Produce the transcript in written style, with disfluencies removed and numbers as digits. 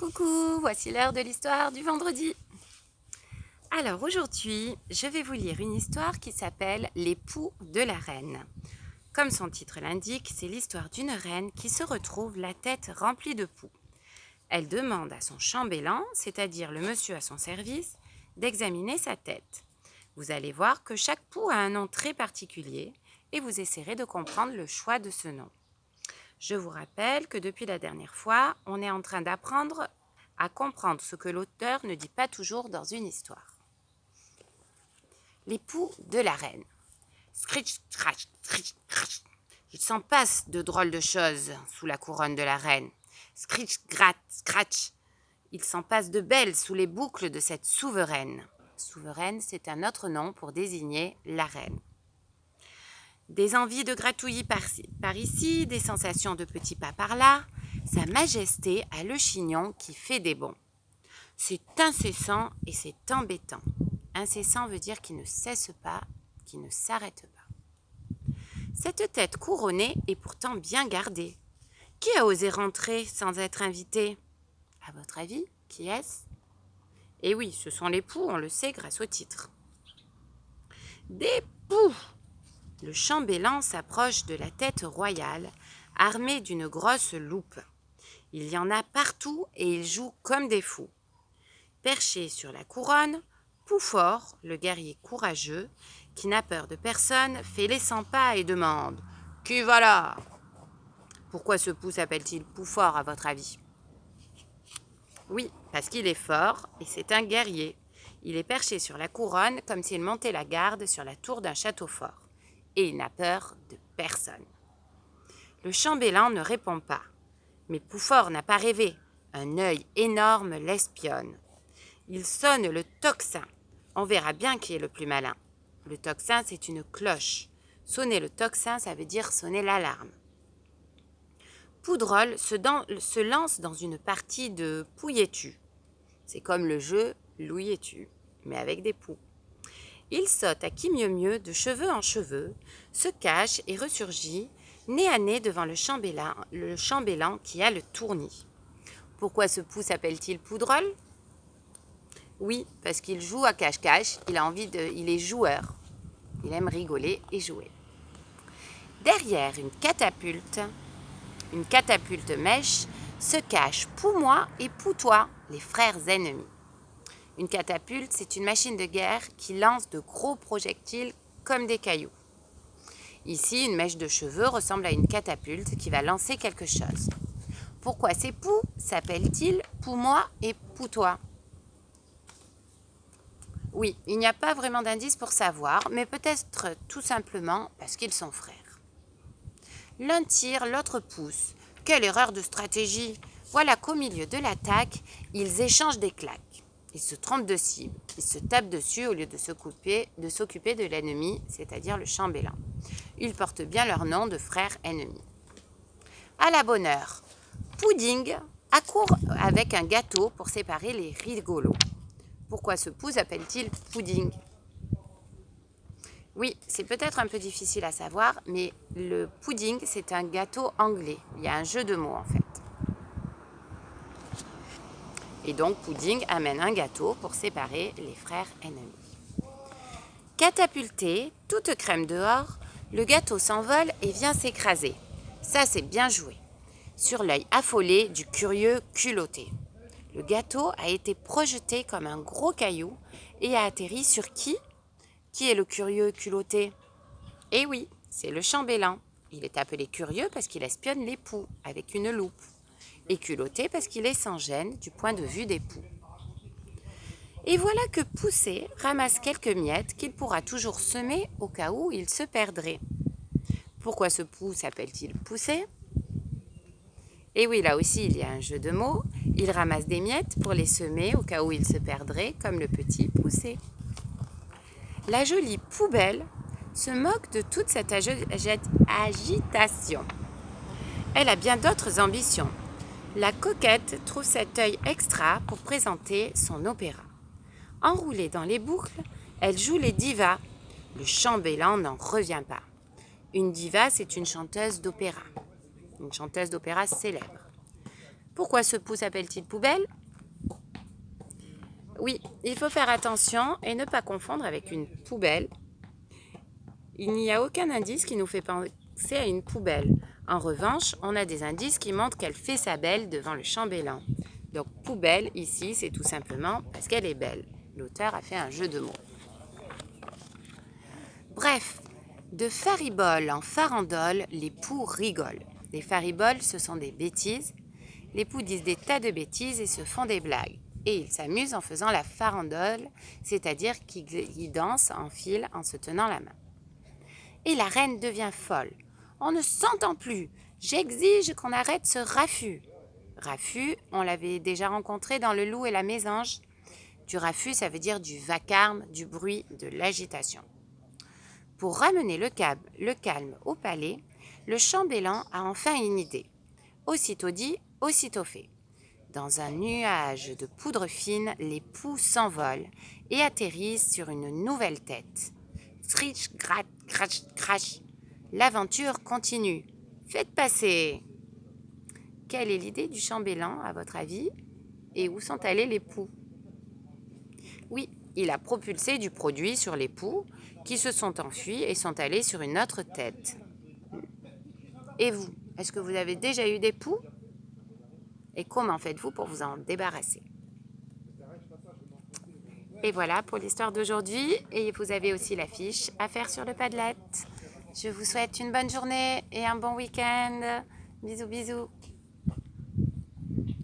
Coucou, voici l'heure de l'histoire du vendredi. Alors aujourd'hui, je vais vous lire une histoire qui s'appelle Les poux de la reine. Comme son titre l'indique, c'est l'histoire d'une reine qui se retrouve la tête remplie de poux. Elle demande à son chambellan, c'est-à-dire le monsieur à son service, d'examiner sa tête. Vous allez voir que chaque poux a un nom très particulier et vous essaierez de comprendre le choix de ce nom. Je vous rappelle que depuis la dernière fois, on est en train d'apprendre à comprendre ce que l'auteur ne dit pas toujours dans une histoire. Les poux de la reine. Scritch, scratch, scritch, scratch. Il s'en passe de drôles de choses sous la couronne de la reine. Scritch, gratte, scratch. Il s'en passe de belles sous les boucles de cette souveraine. Souveraine, c'est un autre nom pour désigner la reine. Des envies de gratouillis par ici, des sensations de petits pas par là. Sa Majesté a le chignon qui fait des bonds. C'est incessant et c'est embêtant. Incessant veut dire qu'il ne cesse pas, qu'il ne s'arrête pas. Cette tête couronnée est pourtant bien gardée. Qui a osé rentrer sans être invité? À votre avis, qui est-ce? Eh oui, ce sont les poux, on le sait grâce au titre. Des poux! Le chambellan s'approche de la tête royale, armé d'une grosse loupe. Il y en a partout et ils jouent comme des fous. Perché sur la couronne, Poufort, le guerrier courageux, qui n'a peur de personne, fait les 100 pas et demande « Qui va là ?» Pourquoi ce pou s'appelle-t-il Poufort à votre avis? Oui, parce qu'il est fort et c'est un guerrier. Il est perché sur la couronne comme s'il montait la garde sur la tour d'un château fort. Et il n'a peur de personne. Le chambellan ne répond pas. Mais Poufort n'a pas rêvé. Un œil énorme l'espionne. Il sonne le tocsin. On verra bien qui est le plus malin. Le tocsin, c'est une cloche. Sonner le tocsin, ça veut dire sonner l'alarme. Poudrol se lance dans une partie de pouilles-tu. C'est comme le jeu louilles-tu, mais avec des poux. Il saute à qui mieux mieux, de cheveux en cheveux, se cache et ressurgit, nez à nez devant le chambellan qui a le tournis. Pourquoi ce pou s'appelle-t-il Poudrol? Oui, parce qu'il joue à cache-cache, il est joueur. Il aime rigoler et jouer. Derrière une catapulte mèche, se cachent Pou-moi et Pou-toi, les frères ennemis. Une catapulte, c'est une machine de guerre qui lance de gros projectiles comme des cailloux. Ici, une mèche de cheveux ressemble à une catapulte qui va lancer quelque chose. Pourquoi ces poux s'appellent-ils Pou-moi et Pou-toi? Oui, il n'y a pas vraiment d'indice pour savoir, mais peut-être tout simplement parce qu'ils sont frères. L'un tire, l'autre pousse. Quelle erreur de stratégie! Voilà qu'au milieu de l'attaque, ils échangent des claques. Ils se trompent de cible. Ils se tapent dessus au lieu de s'occuper de l'ennemi, c'est-à-dire le chambellan. Ils portent bien leur nom de frères ennemis. À la bonne heure, Pudding accourt avec un gâteau pour séparer les rigolos. Pourquoi ce pou s'appelle-t-il Pudding? Oui, c'est peut-être un peu difficile à savoir, mais le pudding, c'est un gâteau anglais. Il y a un jeu de mots en fait. Et donc, Pudding amène un gâteau pour séparer les frères ennemis. Catapulté, toute crème dehors, le gâteau s'envole et vient s'écraser. Ça, c'est bien joué. Sur l'œil affolé du curieux culotté. Le gâteau a été projeté comme un gros caillou et a atterri sur qui? Qui est le curieux culotté? Eh oui, c'est le chambellan. Il est appelé curieux parce qu'il espionne les poux avec une loupe. Et culotté parce qu'il est sans gêne du point de vue des poux. Et voilà que Poussé ramasse quelques miettes qu'il pourra toujours semer au cas où il se perdrait. Pourquoi ce pou s'appelle-t-il Poussé? Et oui, là aussi, il y a un jeu de mots. Il ramasse des miettes pour les semer au cas où il se perdrait, comme le petit Poussé. La jolie poubelle se moque de toute cette agitation. Elle a bien d'autres ambitions. La coquette trouve cet œil extra pour présenter son opéra. Enroulée dans les boucles, elle joue les divas. Le chambellan n'en revient pas. Une diva, c'est une chanteuse d'opéra célèbre. Pourquoi ce pou s'appelle-t-il poubelle? Oui, il faut faire attention et ne pas confondre avec une poubelle. Il n'y a aucun indice qui nous fait penser à une poubelle. En revanche, on a des indices qui montrent qu'elle fait sa belle devant le chambellan. Donc poubelle, ici, c'est tout simplement parce qu'elle est belle. L'auteur a fait un jeu de mots. Bref, de faribole en farandole, les poux rigolent. Les fariboles, ce sont des bêtises. Les poux disent des tas de bêtises et se font des blagues. Et ils s'amusent en faisant la farandole, c'est-à-dire qu'ils dansent en file en se tenant la main. Et la reine devient folle. On ne s'entend plus. J'exige qu'on arrête ce raffut. Raffut, on l'avait déjà rencontré dans Le Loup et la Mésange. Du raffut, ça veut dire du vacarme, du bruit, de l'agitation. Pour ramener le calme au palais, le chambellan a enfin une idée. Aussitôt dit, aussitôt fait. Dans un nuage de poudre fine, les poux s'envolent et atterrissent sur une nouvelle tête. Scritch, gratte, crash, crash. L'aventure continue. Faites passer. Quelle est l'idée du chambellan, à votre avis? Et où sont allés les poux? Oui, il a propulsé du produit sur les poux qui se sont enfuis et sont allés sur une autre tête. Et vous, est-ce que vous avez déjà eu des poux? Et comment faites-vous pour vous en débarrasser? Et voilà pour l'histoire d'aujourd'hui. Et vous avez aussi l'affiche à faire sur le Padlet. Je vous souhaite une bonne journée et un bon week-end. Bisous, bisous.